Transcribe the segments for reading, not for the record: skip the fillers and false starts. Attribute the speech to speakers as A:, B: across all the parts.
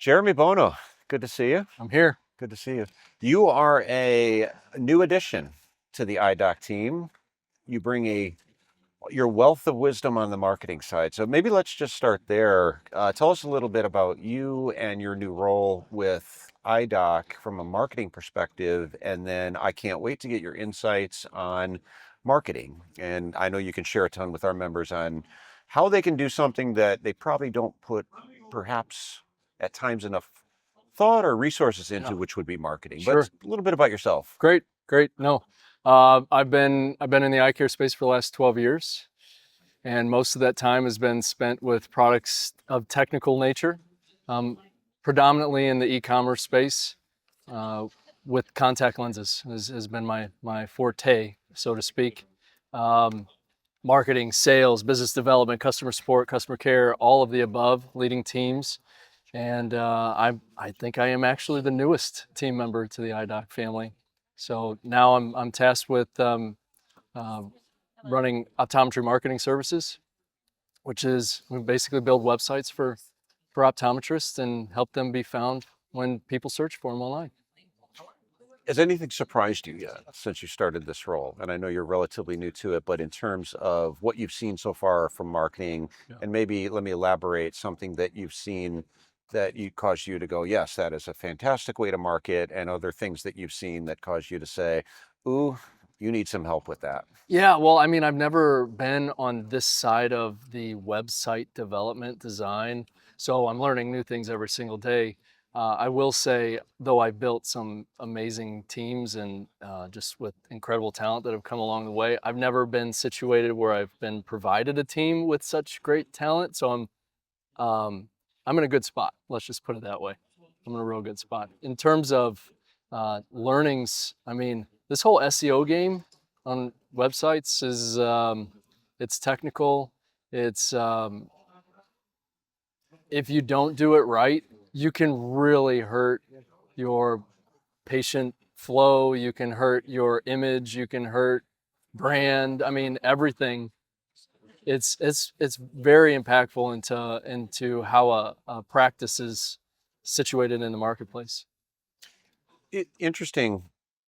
A: Jeremy Bono, good to see you.
B: I'm here.
A: Good to see you. You are a new addition to the iDoc team. You bring your wealth of wisdom on the marketing side. So maybe let's just start there. Tell us a little bit about you and your new role with iDoc from a marketing perspective, and then I can't wait to get your insights on marketing. And I know you can share a ton with our members on how they can do something that they probably don't put perhaps at times enough thought or resources
B: Yeah,
A: into, which would be marketing. But
B: sure.
A: a little bit about yourself.
B: Great, great. No, I've been in the eye care space for the last 12 years, and most of that time has been spent with products of technical nature, um, predominantly in the e-commerce space, uh, with contact lenses has been my forte, so to speak. Um, Marketing, sales, business development, customer support, customer care, all of the above, leading teams. And I think I am actually the newest team member to the iDoc family. So now I'm tasked with uh, running optometry marketing services, which is we basically build websites for optometrists and help them be found when people search for them online.
A: Has anything surprised you yet since you started this role? And I know you're relatively new to it, but in terms of what you've seen so far from marketing,
B: Yeah.
A: and maybe let me elaborate something that you've seen that you caused you to go, yes, that is a fantastic way to market, and other things that you've seen that caused you to say, ooh, you need some help with that.
B: Yeah, well, I mean, I've never been on this side of the website development design, so I'm learning new things every single day. I will say, though, I built some amazing teams and just with incredible talent that have come along the way. I've never been situated where I've been provided a team with such great talent, so I'm in a good spot. Let's just put it that way. I'm in a real good spot in terms of learnings. I mean, this whole SEO game on websites is it's technical. It's if you don't do it right, you can really hurt your patient flow. You can hurt your image. You can hurt brand. I mean, everything. It's very impactful into how a practice is situated in the marketplace.
A: Interesting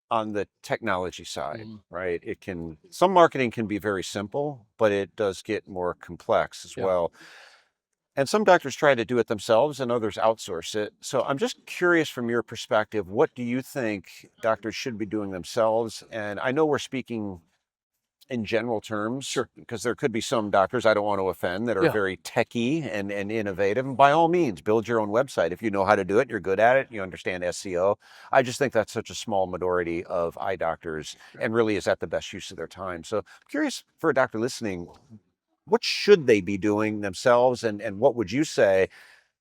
A: on the technology side,
B: Mhm.
A: right? Some marketing can be very simple, but it does get more complex as
B: Yeah.
A: well. And some doctors try to do it themselves and others outsource it. So I'm just curious from your perspective, what do you think doctors should be doing themselves? And I know we're speaking in general terms
B: Sure.
A: because there could be some doctors I don't want to offend that are
B: Yeah.
A: very techy and innovative. And by all means, build your own website. If you know how to do it, you're good at it, you understand SEO. I just think that's such a small minority of eye doctors
B: Sure.
A: and really is at the best use of their time. So I'm curious for a doctor listening, what should they be doing themselves? And what would you say?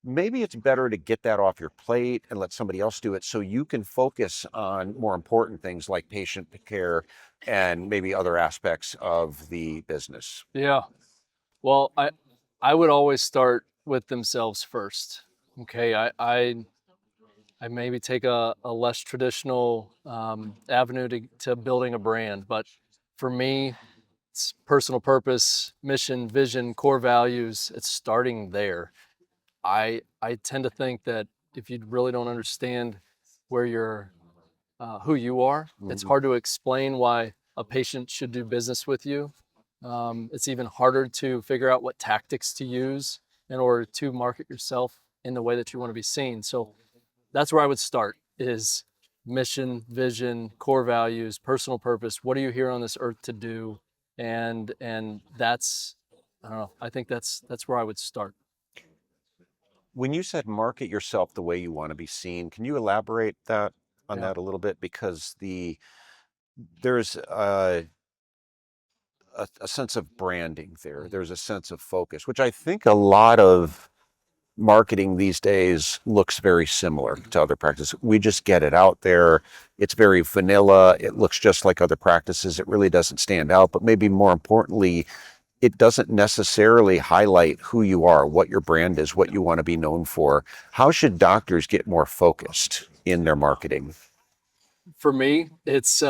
A: Maybe it's better to get that off your plate and let somebody else do it so you can focus on more important things like patient care and maybe other aspects of the business.
B: Yeah. Well, I would always start with themselves first. Okay. I maybe take a less traditional avenue to building a brand, but for me, it's personal purpose, mission, vision, core values. It's starting there. I tend to think that if you really don't understand where you're who you are, it's
A: Mhm.
B: hard to explain why a patient should do business with you. It's even harder to figure out what tactics to use in order to market yourself in the way that you want to be seen. So that's where I would start is mission, vision, core values, personal purpose. What are you here on this earth to do? And that's I don't know. I think that's where I would start.
A: When you said market yourself the way you want to be seen, can you elaborate that on
B: Yeah.
A: that a little bit? Because there's a sense of branding there.
B: Mhm.
A: There's a sense of focus, which I think a lot of marketing these days looks very similar to other practices. We just get it out there. It's very vanilla. It looks just like other practices. It really doesn't stand out. But maybe more importantly, it doesn't necessarily highlight who you are, what your brand is, what you want to be known for. How should doctors get more focused in their marketing?
B: For me, it's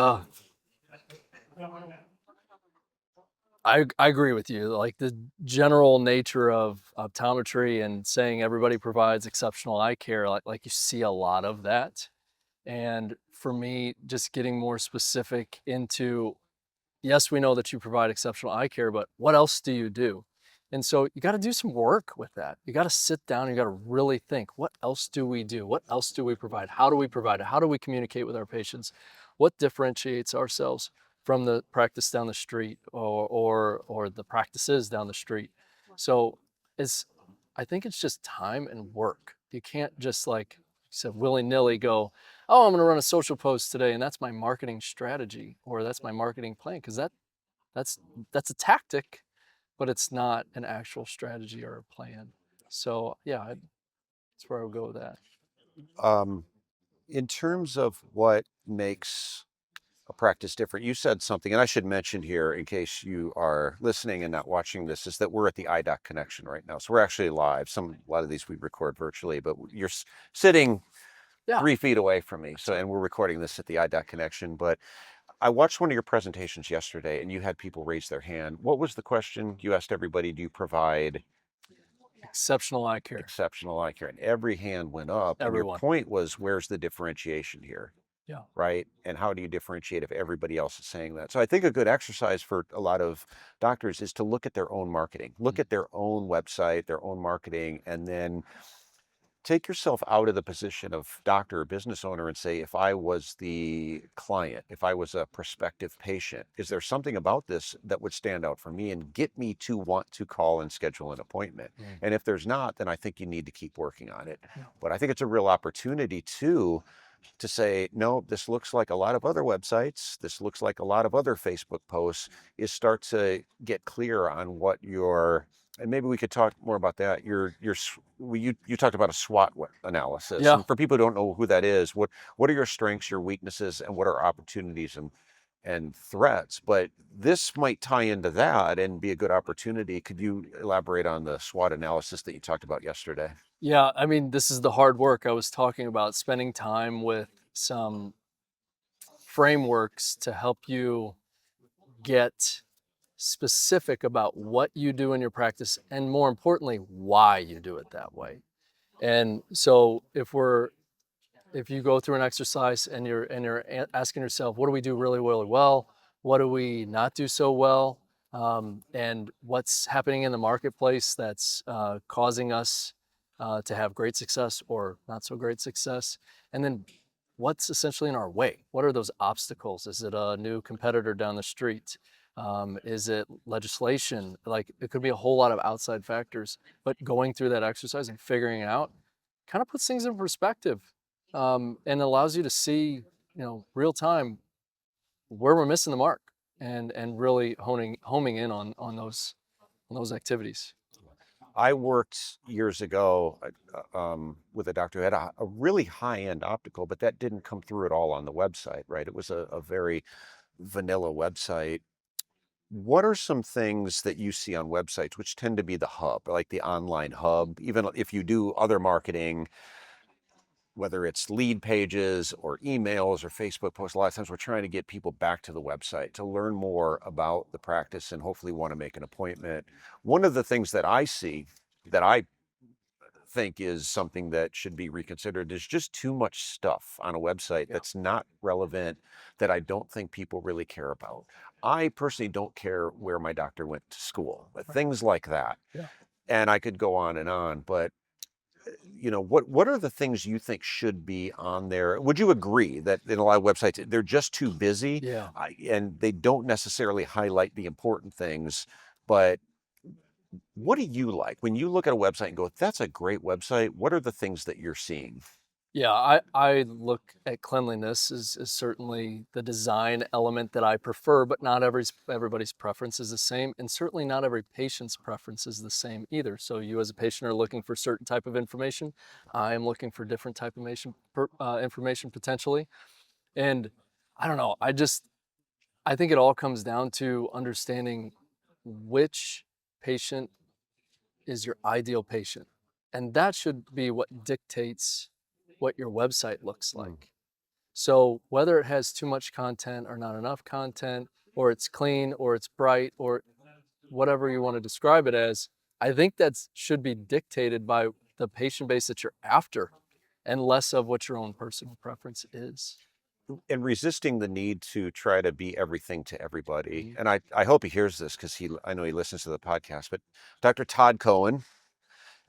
B: I agree with you. Like the general nature of optometry and saying everybody provides exceptional eye care, like you see a lot of that. And for me, just getting more specific into, yes, we know that you provide exceptional eye care, but what else do you do? And so you got to do some work with that. You got to sit down, you got to really think, what else do we do? What else do we provide? How do we provide it? How do we communicate with our patients? What differentiates ourselves from the practice down the street or the practices down the street? So it's, I think it's just time and work. You can't just like you said, willy-nilly go, oh, I'm going to run a social post today and that's my marketing strategy or that's my marketing plan, because that's that's a tactic, but it's not an actual strategy or a plan. So yeah, that's where I would go with that.
A: Um, in terms of what makes a practice different, you said something, and I should mention here in case you are listening and not watching this, is that we're at the iDoc Connection right now. So we're actually live. A lot of these we record virtually, but you're sitting
B: Yeah.
A: 3 feet away from me. So, and we're recording this at the iDoc Connection. But I watched one of your presentations yesterday, and you had people raise their hand. What was the question? You asked everybody, "Do you provide
B: Exceptional eye care.
A: exceptional eye care?" And every hand went up. And your
B: Everyone.
A: point was, where's the differentiation here?
B: Yeah.
A: Right? And how do you differentiate if everybody else is saying that? So I think a good exercise for a lot of doctors is to look at their own marketing, look at their own website, their own marketing, and then take yourself out of the position of doctor or business owner and say, if I was the client, if I was a prospective patient, is there something about this that would stand out for me and get me to want to call and schedule an appointment? And if there's not, then I think you need to keep working on it.
B: Yeah.
A: But I think it's a real opportunity too to say, no, this looks like a lot of other websites, this looks like a lot of other Facebook posts, is start to get clear on what your, and maybe we could talk more about that. You talked about a SWOT analysis,
B: Yeah.
A: and for people who don't know who that is, what are your strengths, your weaknesses, and what are opportunities and threats? But this might tie into that and be a good opportunity. Could you elaborate on the SWOT analysis that you talked about yesterday?
B: Yeah, I mean, this is the hard work I was talking about, spending time with some frameworks to help you get specific about what you do in your practice and more importantly, why you do it that way. And so if you go through an exercise and you're asking yourself, what do we do really, really well? What do we not do so well? And what's happening in the marketplace that's causing us to have great success or not so great success? And then what's essentially in our way? What are those obstacles? Is it a new competitor down the street? Is it legislation? Like it could be a whole lot of outside factors, but going through that exercise and figuring it out kind of puts things in perspective, and allows you to see, real time where we're missing the mark and really homing in on those activities.
A: I worked years ago with a doctor who had a really high-end optical, but that didn't come through at all on the website, right? It was a very vanilla website. What are some things that you see on websites which tend to be the hub, like the online hub, even if you do other marketing, whether it's lead pages or emails or Facebook posts? A lot of times we're trying to get people back to the website to learn more about the practice and hopefully want to make an appointment. One of the things that I see that I think is something that should be reconsidered is just too much stuff on a website that's not relevant, that I don't think people really care about. I personally don't care where my doctor went to school, but things like that.
B: Yeah.
A: And I could go on, but what are the things you think should be on there? Would you agree that in a lot of websites they're just too busy,
B: Yeah.
A: and they don't necessarily highlight the important things? But what do you like when you look at a website and go, that's a great website? What are the things that you're seeing?
B: Yeah, I look at cleanliness as certainly the design element that I prefer, but not everybody's preference is the same, and certainly not every patient's preference is the same either. So you as a patient are looking for certain type of information. I am looking for different type of information potentially. And I don't know, I think it all comes down to understanding which patient is your ideal patient. And that should be what dictates what your website looks like. So whether it has too much content or not enough content, or it's clean or it's bright, or whatever you want to describe it as, I think that should be dictated by the patient base that you're after and less of what your own personal preference is.
A: And resisting the need to try to be everything to everybody.
B: Mhm.
A: And I hope he hears this because I know he listens to the podcast. But Dr. Todd Cohen,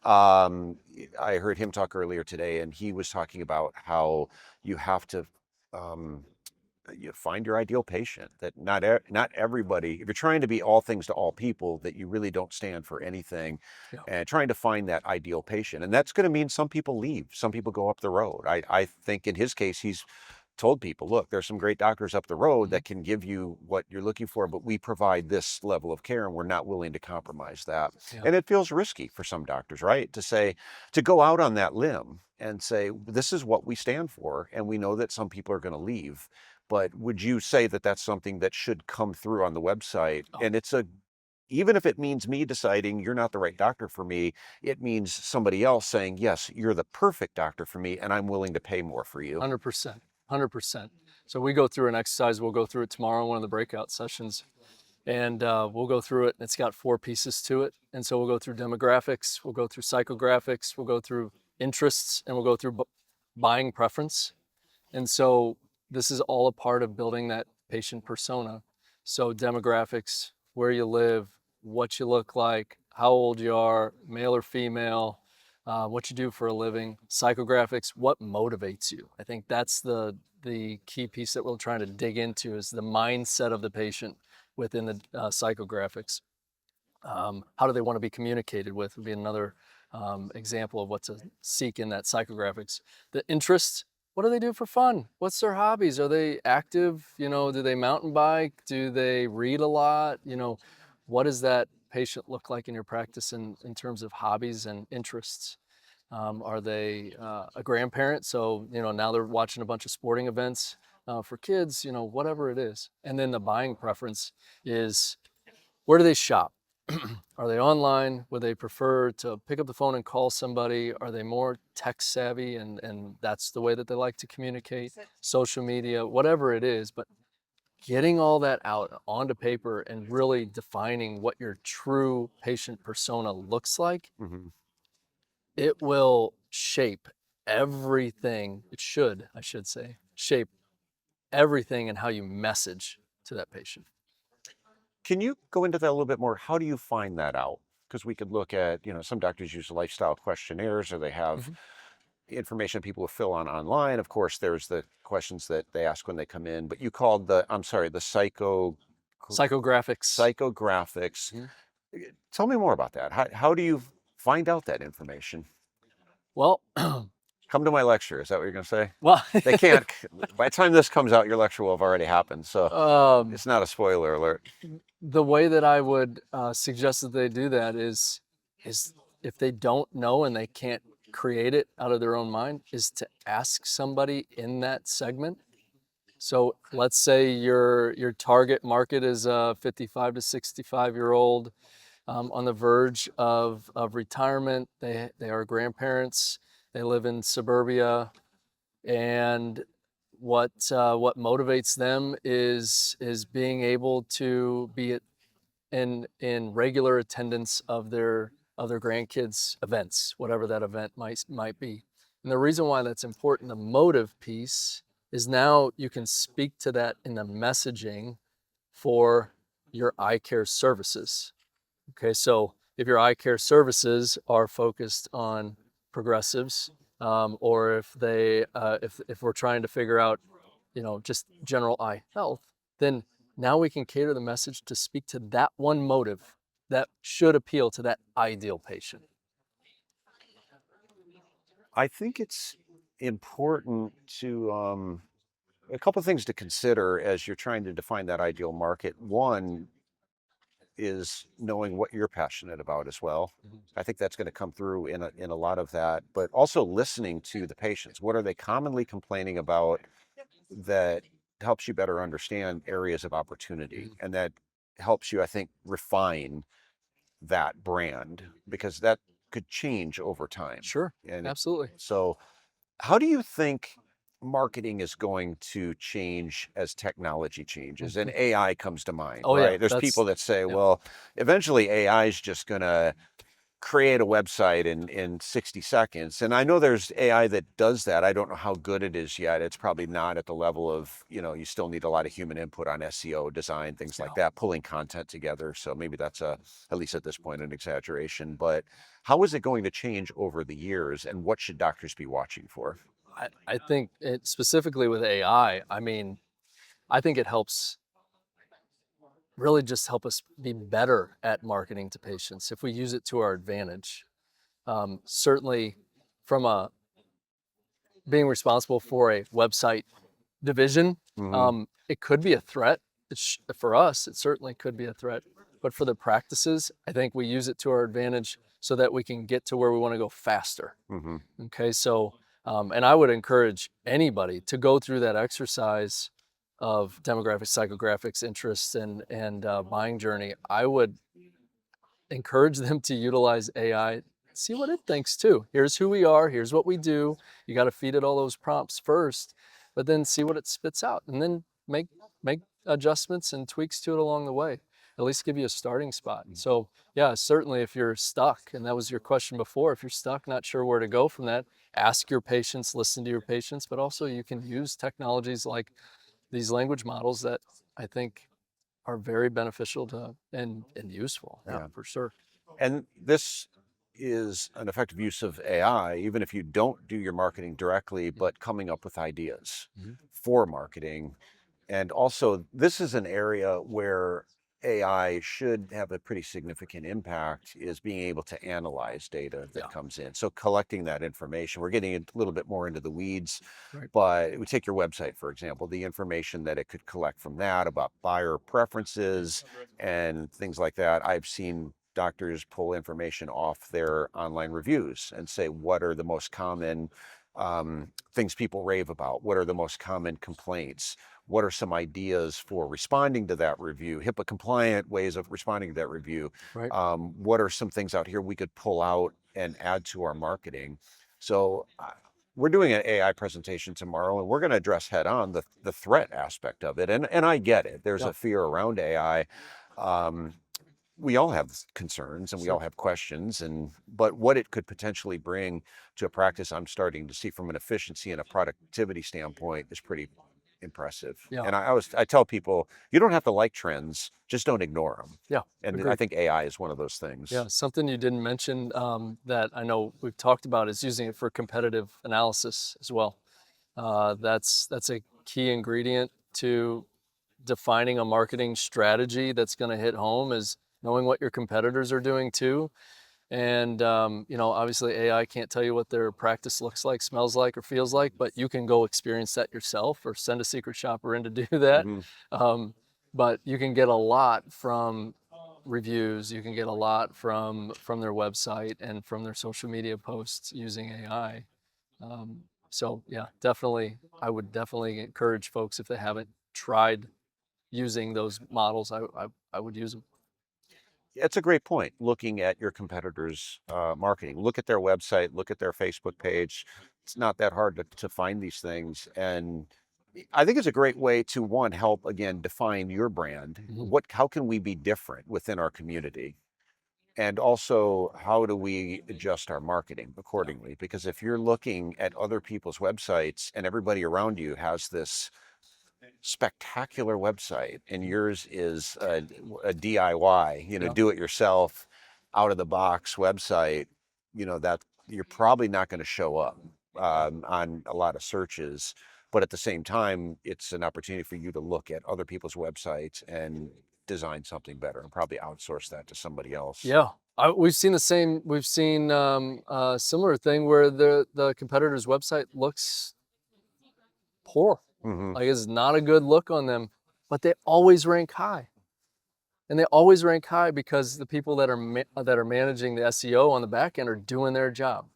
A: um, I heard him talk earlier today, and he was talking about how you have to um, you find your ideal patient. That not everybody. If you're trying to be all things to all people, that you really don't stand for anything.
B: Yeah.
A: And trying to find that ideal patient, and that's going to mean some people leave, some people go up the road. I think in his case, he's told people, look, there's some great doctors up the road
B: Mhm.
A: that can give you what you're looking for, but we provide this level of care and we're not willing to compromise that.
B: Yeah.
A: And it feels risky for some doctors, right? To go out on that limb and say, this is what we stand for. And we know that some people are going to leave. But would you say that that's something that should come through on the website?
B: Oh,
A: And even if it means me deciding you're not the right doctor for me, it means somebody else saying, yes, you're the perfect doctor for me, and I'm willing to pay more for you.
B: 100%. 100%. So we go through an exercise. We'll go through it tomorrow in one of the breakout sessions. And we'll go through it, and it's got 4 pieces to it. And so we'll go through demographics, we'll go through psychographics, we'll go through interests, and we'll go through buying preference. And so this is all a part of building that patient persona. So demographics, where you live, what you look like, how old you are, male or female, what you do for a living, psychographics, what motivates you. I think that's the key piece that we're trying to dig into is the mindset of the patient within the psychographics. How do they want to be communicated with would be another example of what to seek in that psychographics. The interests, what do they do for fun? What's their hobbies? Are they active? You know, do they mountain bike? Do they read a lot? You know, what does that patient look like in your practice in terms of hobbies and interests? Are they a grandparent? So, you know, now they're watching a bunch of sporting events for kids, you know, whatever it is. And then the buying preference is where do they shop? Are they online? Would they prefer to pick up the phone and call somebody? Are they more tech savvy and that's the way that they like to communicate? Social media, whatever it is, but getting all that out onto paper and really defining what your true patient persona looks like,
A: Mm-hmm.
B: it will shape everything. It should, I should say, shape everything and how you message to that patient.
A: Can you go into that a little bit more? How do you find that out? Because we could look at, some doctors use lifestyle questionnaires or they have
B: Mhm.
A: information people will fill on online. Of course, there's the questions that they ask when they come in, but you called I'm sorry, the
B: Psychographics.
A: psychographics.
B: Mhm.
A: Tell me more about that. How do you find out that information?
B: Well,
A: Come to my lecture. Is that what you're going to say?
B: well,
A: They can't. By the time this comes out, your lecture will have already happened. So
B: um,
A: it's not a spoiler alert.
B: the way that I would suggest that they do that is if they don't know and they can't create it out of their own mind, is to ask somebody in that segment. So let's say your target market is a 55 to 65-year-old on the verge of retirement. They are grandparents. They live in suburbia, and what motivates them is being able to be in regular attendance of their grandkids' events, whatever that event might be. And the reason why that's important, the motive piece, is now you can speak to that in the messaging for your eye care services. Okay, so if your eye care services are focused on progressives, or if we're trying to figure out, just general eye health, then now we can cater the message to speak to that one motive that should appeal to that ideal patient.
A: I think it's important to a couple of things to consider as you're trying to define that ideal market. One is knowing what you're passionate about as well.
B: Mhm.
A: I think that's going to come through in a lot of that, but also listening to the patients. What are they commonly complaining about that helps you better understand areas of opportunity,
B: Mhm.
A: and that helps you, I think, refine that brand because that could change over time.
B: Sure,
A: And
B: absolutely.
A: so, how do you think? marketing is going to change as technology changes and AI comes to mind,
B: Oh yeah,
A: right? There's
B: that's
A: people that say,
B: yeah.
A: well, eventually AI is just going to create a website in 60 seconds. And I know there's AI that does that. I don't know how good it is yet. It's probably not at the level of, you still need a lot of human input on SEO, design, things like
B: Yeah.
A: that, pulling content together. So maybe that's at least at this point, an exaggeration. But how is it going to change over the years and what should doctors be watching for?
B: I think it specifically with AI, I mean, I think it helps really just help us be better at marketing to patients if we use it to our advantage. Certainly from a being responsible for a website division,
A: Hmm.
B: it could be a threat. For us, it certainly could be a threat. But for the practices, I think we use it to our advantage so that we can get to where we want to go faster.
A: Hmm.
B: Okay, so, and I would encourage anybody to go through that exercise of demographics, psychographics, interests, and buying journey. I would encourage them to utilize AI, see what it thinks too. Here's who we are, here's what we do. You got to feed it all those prompts first, but then see what it spits out and then make adjustments and tweaks to it along the way. At least give you a starting spot. So yeah, certainly if you're stuck, and that was your question before, if you're stuck, not sure where to go from that, ask your patients, listen to your patients, but also you can use technologies like these language models that I think are very beneficial to and useful. Yeah,
A: Yeah.
B: for sure.
A: And this is an effective use of AI, even if you don't do your marketing directly, but coming up with ideas
B: Mhm.
A: for marketing. And also, this is an area where AI should have a pretty significant impact is being able to analyze data that
B: Yeah,
A: comes in. So collecting that information, we're getting a little bit more into the weeds,
B: right.
A: but we take your website, for example, the information that it could collect from that about buyer preferences and things like that. I've seen doctors pull information off their online reviews and say, what are the most common things people rave about? What are the most common complaints? What are some ideas for responding to that review, HIPAA compliant ways of responding to that review?
B: Right.
A: What are some things out here we could pull out and add to our marketing? So we're doing an AI presentation tomorrow, and we're going to address head on the threat aspect of it. And I get it. There's
B: Yeah,
A: a fear around AI. Um, we all have concerns and we all
B: sure.
A: have questions, but what it could potentially bring to a practice, I'm starting to see from an efficiency and a productivity standpoint, is pretty impressive.
B: Yeah,
A: And I tell people, you don't have to like trends, just don't ignore them.
B: yeah,
A: And I
B: agreed.
A: think AI is one of those
B: Yeah,
A: things.
B: something you didn't mention that I know we've talked about is using it for competitive analysis as well. That's a key ingredient to defining a marketing strategy that's going to hit home is knowing what your competitors are doing too. And obviously AI can't tell you what their practice looks like, smells like, or feels like, but you can go experience that yourself or send a secret shopper in to do that.
A: Hmm.
B: Um, but you can get a lot from reviews. You can get a lot from their website and from their social media posts using AI. So yeah, definitely, I would definitely encourage folks if they haven't tried using those models, I would use them.
A: It's a great point. Looking at your competitors' marketing, look at their website, look at their Facebook page. It's not that hard to find these things, and I think it's a great way to one help again define your brand.
B: Mhm.
A: How can we be different within our community? And also, how do we adjust our marketing
B: Yeah.
A: accordingly? Because if you're looking at other people's websites and everybody around you has this spectacular website and
B: Mhm.
A: yours is a DIY,
B: Yeah.
A: do it yourself, out of the box website, that you're probably not going to show up on a lot of searches. But at the same time, it's an opportunity for you to look at other people's websites and design something better and probably outsource that to somebody else.
B: Yeah. We've seen the same. We've seen a similar thing where the competitor's website looks poor,
A: Hmm.
B: like it's not a good look on them, but they always rank high, and they always rank high because the people that are managing the SEO on the back end are doing their job.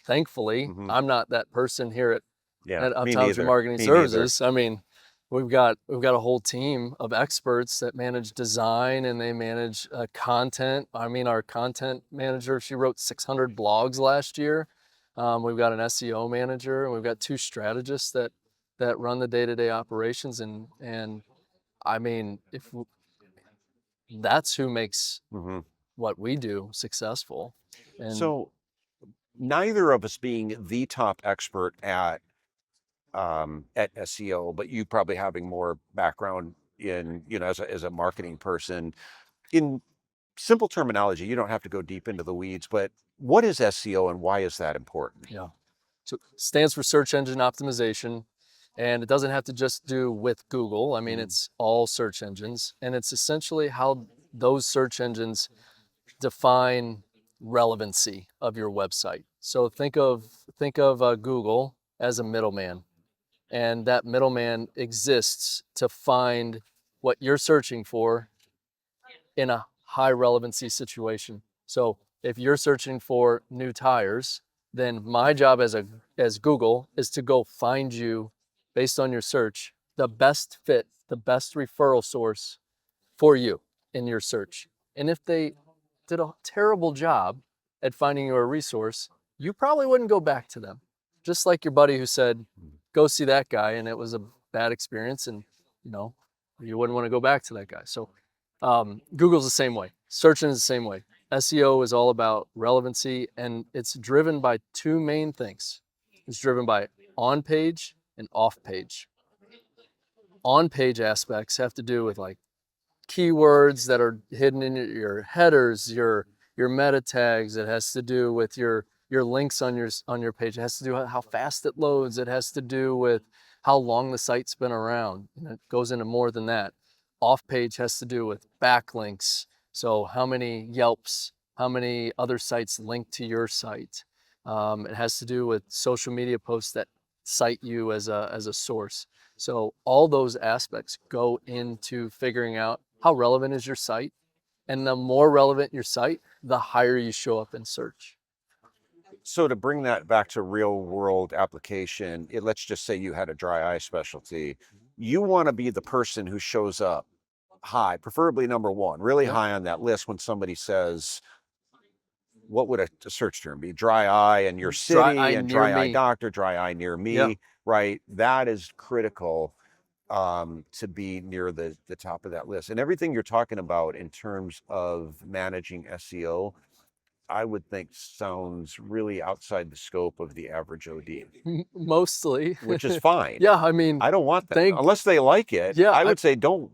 B: Thankfully
A: Hmm.
B: I'm not that person here
A: Yeah,
B: at
A: me
B: Optometry
A: neither.
B: Marketing
A: Me neither.
B: Services. I mean, we've got a whole team of experts that manage design and they manage content. I mean, our content manager, she wrote 600 blogs last year. We've got an SEO manager and we've got two strategists that that run the day-to-day operations, and I mean, that's who makes
A: Hmm.
B: what we do successful. And
A: So neither of us being the top expert at SEO, but you probably having more background in, as a marketing person. In simple terminology, you don't have to go deep into the weeds, but what is SEO and why is that important?
B: yeah, so it stands for search engine optimization, and it doesn't have to just do with Google. I mean,
A: Mm.
B: it's all search engines, and it's essentially how those search engines define relevancy of your website. So think of Google as a middleman, and that middleman exists to find what you're searching for in a high relevancy situation. So if you're searching for new tires, then my job as Google is to go find you, based on your search, the best fit, the best referral source for you in your search. And if they did a terrible job at finding you a resource, you probably wouldn't go back to them. Just like your buddy who said, go see that guy, and it was a bad experience, and you know, you wouldn't want to go back to that guy. So Google's the same way. Searching is the same way. SEO is all about relevancy, and it's driven by two main things. It's driven by on-page and off-page. On-page aspects have to do with like keywords that are hidden in your headers, your meta tags. It has to do with your links on your page. It has to do with how fast it loads. It has to do with how long the site's been around. And it goes into more than that. Off page has to do with backlinks. So how many Yelps, how many other sites link to your site. It has to do with social media posts that cite you as a source. So all those aspects go into figuring out how relevant is your site. And the more relevant your site, the higher you show up in search.
A: So to bring that back to real world application, let's just say you had a dry eye specialty. You want to be the person who shows up high, preferably number one, really
B: Yep.
A: high on that list when somebody says, what would a search term be? Dry eye in your
B: Dry
A: city
B: eye
A: and
B: near
A: dry eye
B: me.
A: doctor, dry eye near
B: Yeah.
A: me, right? That is critical to be near the top of that list. And everything you're talking about in terms of managing SEO, I would think sounds really outside the scope of the average OD,
B: Mostly.
A: which is fine.
B: Yeah, I mean,
A: I don't want that
B: thank
A: unless they like it.
B: yeah,
A: I would say don't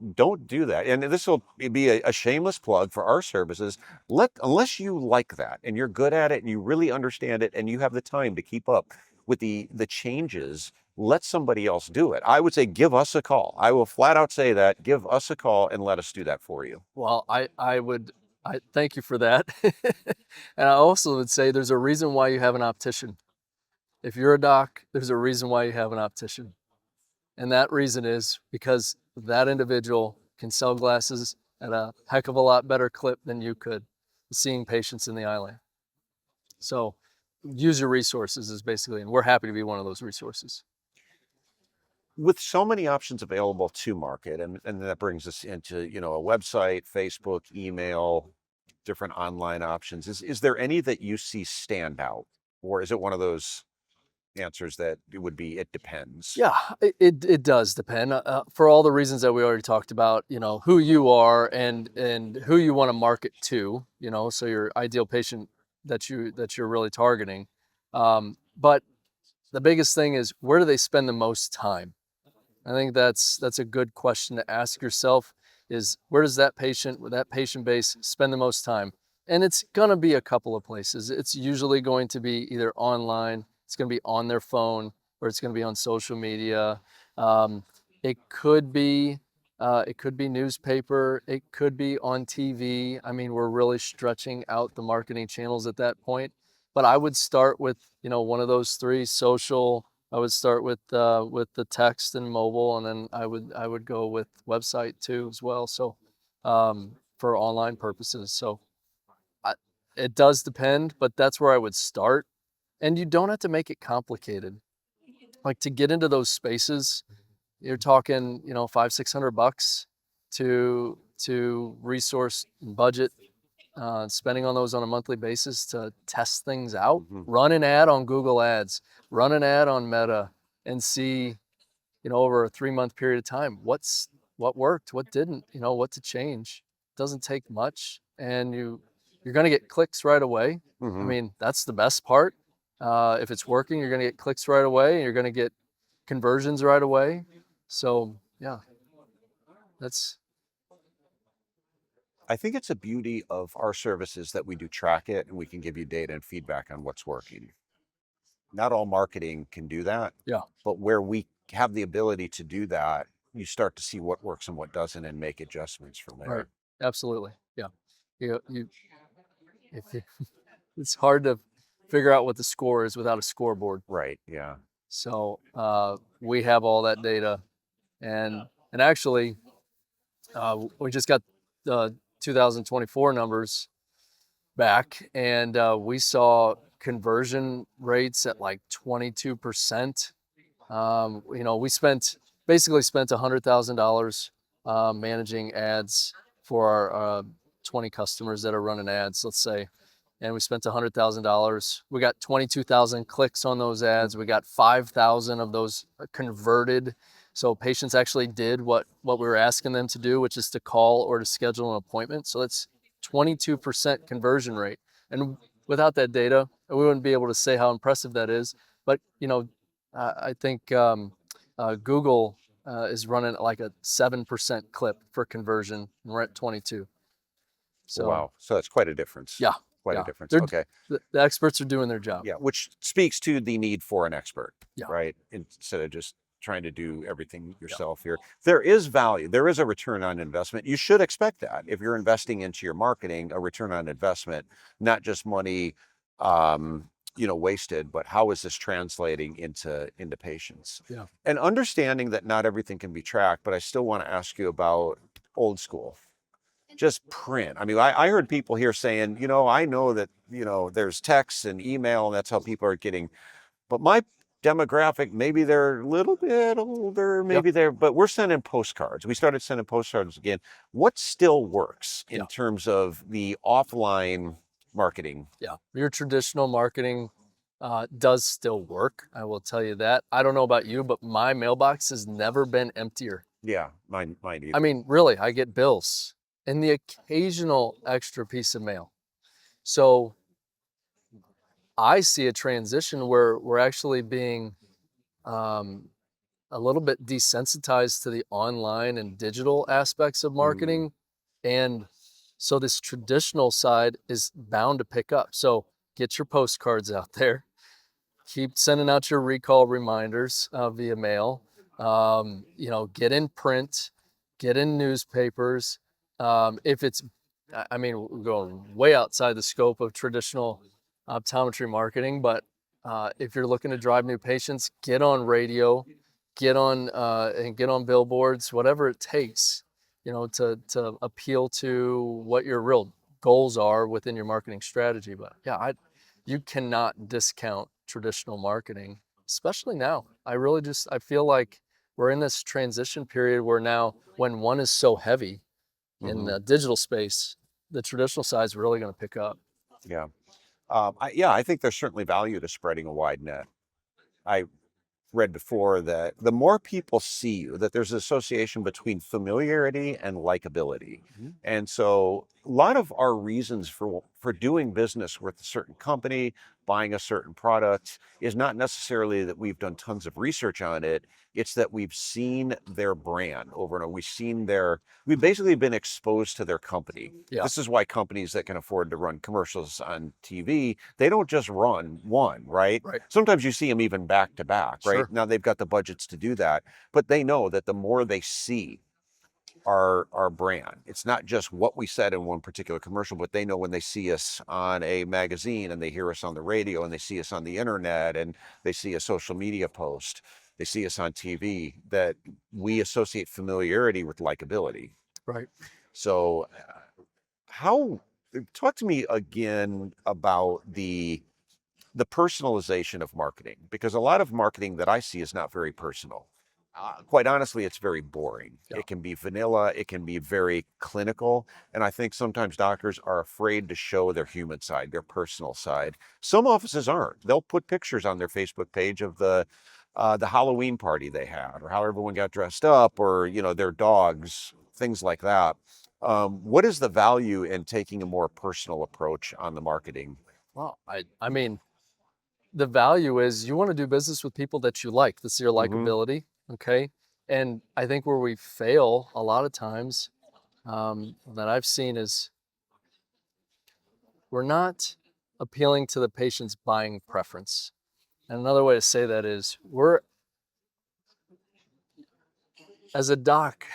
A: do that. And this will be a shameless plug for our services. Unless you like that and you're good at it and you really understand it and you have the time to keep up with the changes, let somebody else do it. I would say give us a call. I will flat out say that. Give us a call and let us do that for you.
B: well, I thank you for that. And I also would say there's a reason why you have an optician. If you're a doc, there's a reason why you have an optician. And that reason is because that individual can sell glasses at a heck of a lot better clip than you could seeing patients in the eye lane. So use your resources is basically, and we're happy to be one of those resources.
A: With so many options available to market, and that brings us into, a website, Facebook, email, different online options. Is there any that you see stand out? Or is it one of those answers that it would be, it depends?
B: Yeah, it does depend for all the reasons that we already talked about. You know who you are and who you want to market to. You know, so your ideal patient that you're really targeting. But the biggest thing is where do they spend the most time? I think that's a good question to ask yourself is where does that patient with that patient base spend the most time? And it's going to be a couple of places. It's usually going to be either online, it's going to be on their phone, or it's going to be on social media. Um, it could be newspaper, it could be on TV. I mean, we're really stretching out the marketing channels at that point. But I would start with, one of those three: social, I would start with the text and mobile, and then I would go with website too as well. So for online purposes. So I, it does depend, but that's where I would start. And you don't have to make it complicated. Like to get into those spaces, you're talking, 500-600 bucks to resource and budget, spending on those on a monthly basis to test things out.
A: Mhm.
B: Run an ad on Google Ads, run an ad on Meta, and see over a 3-month period of time, what worked, what didn't, what to change. It doesn't take much, and you're going to get clicks right away. I
A: Hmm.
B: mean, that's the best part. If it's working, you're going to get clicks right away, and you're going to get conversions right away. So yeah, that's
A: I think it's a beauty of our services that we do track it and we can give you data and feedback on what's working. Not all marketing can do that,
B: yeah,
A: but where we have the ability to do that, you start to see what works and what doesn't and make adjustments from
B: right,
A: there.
B: absolutely, yeah. You if you, it's hard to figure out what the score is without a scoreboard.
A: Right. Yeah.
B: So we have all that data, and actually, we just got the 2024 numbers back, and we saw conversion rates at like 22%. We basically spent $100,000 managing ads for our 20 customers that are running ads, let's say, and we spent $100,000. We got 22,000 clicks on those ads. We got 5,000 of those converted. So patients actually did what we were asking them to do, which is to call or to schedule an appointment. So that's 22% conversion rate. And without that data, we wouldn't be able to say how impressive that is. But I think Google is running like a 7% clip for conversion, and we're at 22. So
A: Wow. So that's quite a difference.
B: yeah,
A: Quite a
B: yeah,
A: difference.
B: they're
A: Okay.
B: the experts are doing their job.
A: Yeah. Which speaks to the need for an expert,
B: Yeah,
A: right? Instead of just trying to do everything
B: yeah,
A: yourself here. There is value. There is a return on investment. You should expect that if you're investing into your marketing, a return on investment, not just money wasted, but how is this translating into patients?
B: yeah,
A: And understanding that not everything can be tracked, but I still want to ask you about old school. Just print. I mean, I heard people here saying, I know that, there's text and email and that's how people are getting, but my demographic, maybe they're a little bit older,
B: yeah,
A: but we're sending postcards. We started sending postcards again. What still works in
B: yeah,
A: terms of the offline marketing?
B: yeah. Your traditional marketing does still work. I will tell you that. I don't know about you, but my mailbox has never been emptier.
A: Yeah, mine
B: I
A: either.
B: mean, really, I get bills and the occasional extra piece of mail. So I see a transition where we're actually being um, a little bit desensitized to the online and digital aspects of
A: Mm,
B: marketing. And so this traditional side is bound to pick up. So get your postcards out there, keep sending out your recall reminders via mail. Get in print, get in newspapers. If it's, I mean, we're going way outside the scope of traditional optometry marketing, but if you're looking to drive new patients, get on radio, get on billboards, whatever it takes, to appeal to what your real goals are within your marketing strategy. But yeah, you cannot discount traditional marketing, especially now. I feel like we're in this transition period where now when one is so heavy in
A: hmm
B: the digital space, the traditional side is really going to pick up.
A: Yeah. I think there's certainly value to spreading a wide net. I read before that the more people see you, that there's an association between familiarity and likability.
B: Mhm.
A: And so a lot of our reasons for doing business with a certain company, buying a certain product is not necessarily that we've done tons of research on it. It's that we've seen their brand over and over. We've basically been exposed to their company.
B: Yeah,
A: This is why companies that can afford to run commercials on TV, they don't just run one, right?
B: right.
A: Sometimes you see them even back to back, right?
B: Sure.
A: Now they've got the budgets to do that, but they know that the more they see our brand, it's not just what we said in one particular commercial, but they know when they see us on a magazine and they hear us on the radio and they see us on the internet and they see a social media post, they see us on TV, that we associate familiarity with likability.
B: Right.
A: So how talk to me again about the personalization of marketing, because a lot of marketing that I see is not very personal. Quite honestly, it's very boring.
B: Yeah.
A: It can be vanilla, it can be very clinical. And I think sometimes doctors are afraid to show their human side, their personal side. Some offices aren't. They'll put pictures on their Facebook page of the Halloween party they had, or how everyone got dressed up, or their dogs, things like that. What is the value in taking a more personal approach on the marketing?
B: Well, I mean, the value is you want to do business with people that you like. This is your
A: Hmm.
B: likability, okay? And I think where we fail a lot of times that I've seen is we're not appealing to the patient's buying preference. And another way to say that is we're, as a doc,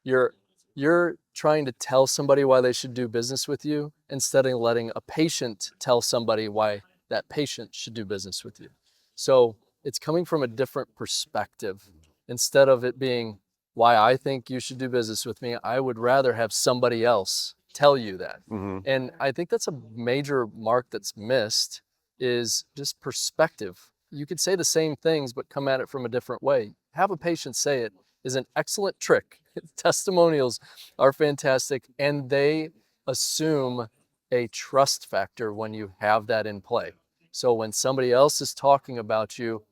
B: you're you're trying to tell somebody why they should do business with you instead of letting a patient tell somebody why that patient should do business with you. So it's coming from a different perspective. Instead of it being why I think you should do business with me, I would rather have somebody else tell you that.
A: Hmm.
B: And I think that's a major mark that's missed is just perspective. You could say the same things but come at it from a different way. Have a patient say it is an excellent trick. Testimonials are fantastic, and they assume a trust factor when you have that in play. So when somebody else is talking about you,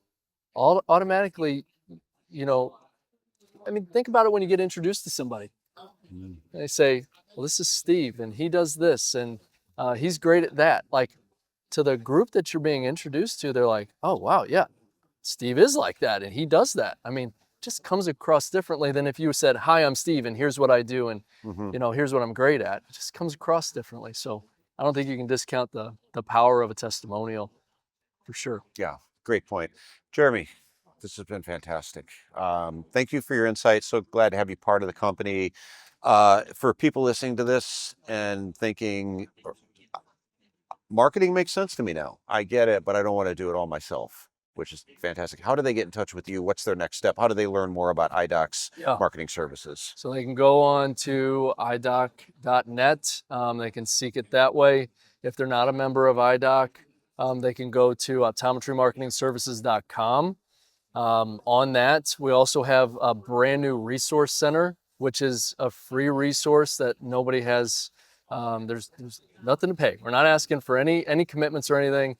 B: automatically, you know, I mean, think about it when you get introduced to somebody. They say, well, this is Steve, and he does this, and he's great at that. Like, to the group that you're being introduced to, they're like, oh, wow, yeah, Steve is like that, and he does that. I mean, just comes across differently than if you said, hi, I'm Steve, and here's what I do, and
A: Hmm.
B: here's what I'm great at. It just comes across differently. So I don't think you can discount the power of a testimonial for sure.
A: Yeah, great point. Jeremy, this has been fantastic. Thank you for your insight. So glad to have you part of the company. For people listening to this and thinking, marketing makes sense to me now. I get it, but I don't want to do it all myself, which is fantastic. How do they get in touch with you? What's their next step? How do they learn more about iDoc's
B: Yeah.
A: marketing services?
B: So they can go on to idoc.net. They can seek it that way. If they're not a member of iDoc, they can go to optometrymarketingservices.com. On that, we also have a brand new resource center, which is a free resource that nobody has. There's nothing to pay. We're not asking for any commitments or anything.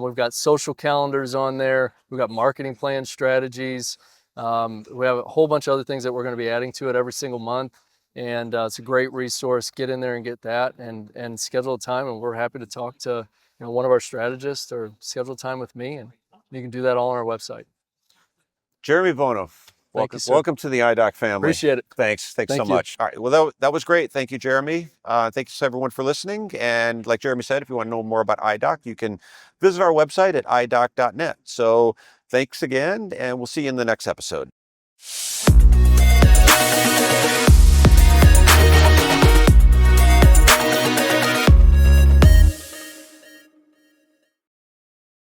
B: We've got social calendars on there. We've got marketing plan strategies. We have a whole bunch of other things that we're going to be adding to it every single month. And it's a great resource. Get in there and get that and schedule a time. And we're happy to talk to one of our strategists or schedule a time with me. And you can do that all on our website.
A: Jeremy Bono,
B: Thank you,
A: welcome,
B: sir.
A: welcome to the iDoc family.
B: Appreciate it.
A: Thanks
B: Thank
A: so
B: you.
A: much. All right, well, that was great. Thank you, Jeremy. Thanks everyone for listening. And like Jeremy said, if you want to know more about iDoc, you can visit our website at idoc.net. So thanks again, and we'll see you in the next episode.